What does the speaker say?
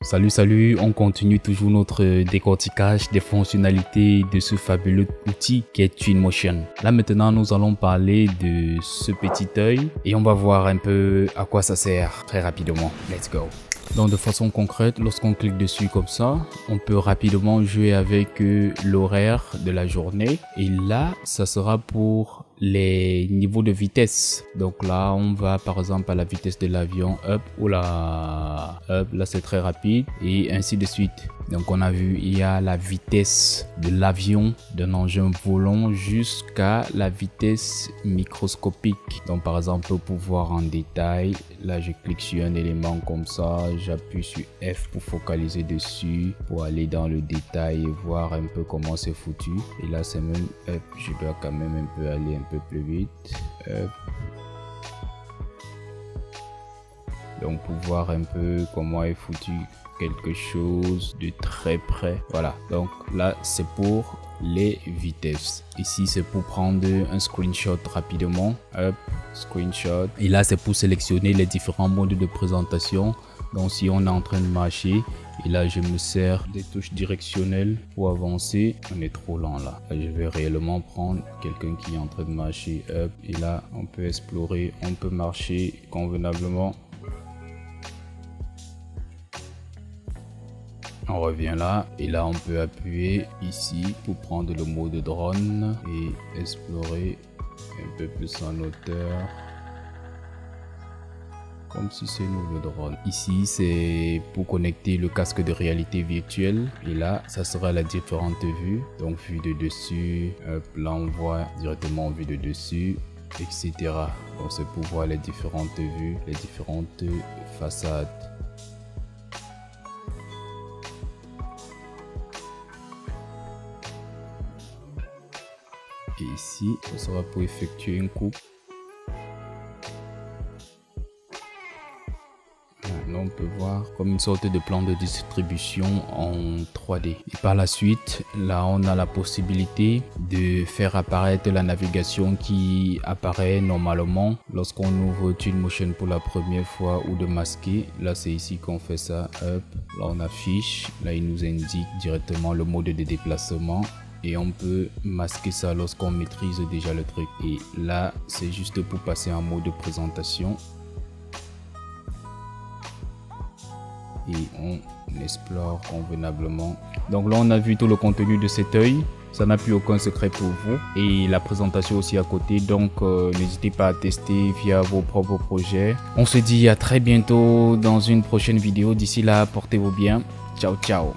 Salut, on continue toujours notre décortiquage des fonctionnalités de ce fabuleux outil qui est Twinmotion. Là maintenant, nous allons parler de ce petit œil et on va voir un peu à quoi ça sert très rapidement. Let's go! Donc de façon concrète, lorsqu'on clique dessus comme ça, on peut rapidement jouer avec l'horaire de la journée. Et là, ça sera pour les niveaux de vitesse. Donc là, on va par exemple à la vitesse de l'avion, up, ou là, up, là c'est très rapide et ainsi de suite. Donc on a vu, il y a la vitesse de l'avion, d'un engin volant jusqu'à la vitesse microscopique. Donc par exemple, pour voir en détail, là je clique sur un élément comme ça, j'appuie sur F pour focaliser dessus, pour aller dans le détail et voir un peu comment c'est foutu. Et là c'est même up, je dois quand même un peu aller un peu plus vite. Up. Donc pour voir un peu comment est foutu quelque chose de très près. Voilà, donc là c'est pour les vitesses. Ici c'est pour prendre un screenshot rapidement. Hop, screenshot. Et là c'est pour sélectionner les différents modes de présentation. Donc si on est en train de marcher et là je me sers des touches directionnelles pour avancer, on est trop lent là. Je vais réellement prendre quelqu'un qui est en train de marcher. Hop, et là on peut explorer, on peut marcher convenablement. On revient là et là on peut appuyer ici pour prendre le mode drone et explorer un peu plus en hauteur, comme si c'est nous le drone. Ici c'est pour connecter le casque de réalité virtuelle et là ça sera la différente vue. Donc vue de dessus, hop, là on voit directement vue de dessus, etc. Donc c'est pour voir les différentes vues, les différentes façades. Et ici, ce sera pour effectuer une coupe. Là, on peut voir comme une sorte de plan de distribution en 3D. Et par la suite, là, on a la possibilité de faire apparaître la navigation qui apparaît normalement lorsqu'on ouvre Twinmotion pour la première fois ou de masquer. Là, c'est ici qu'on fait ça. Hop. Là, on affiche. Là, il nous indique directement le mode de déplacement. Et on peut masquer ça lorsqu'on maîtrise déjà le truc. Et là, c'est juste pour passer en mode de présentation. Et on explore convenablement. Donc là, on a vu tout le contenu de cet œil. Ça n'a plus aucun secret pour vous. Et la présentation aussi à côté. Donc, n'hésitez pas à tester via vos propres projets. On se dit à très bientôt dans une prochaine vidéo. D'ici là, portez-vous bien. Ciao, ciao.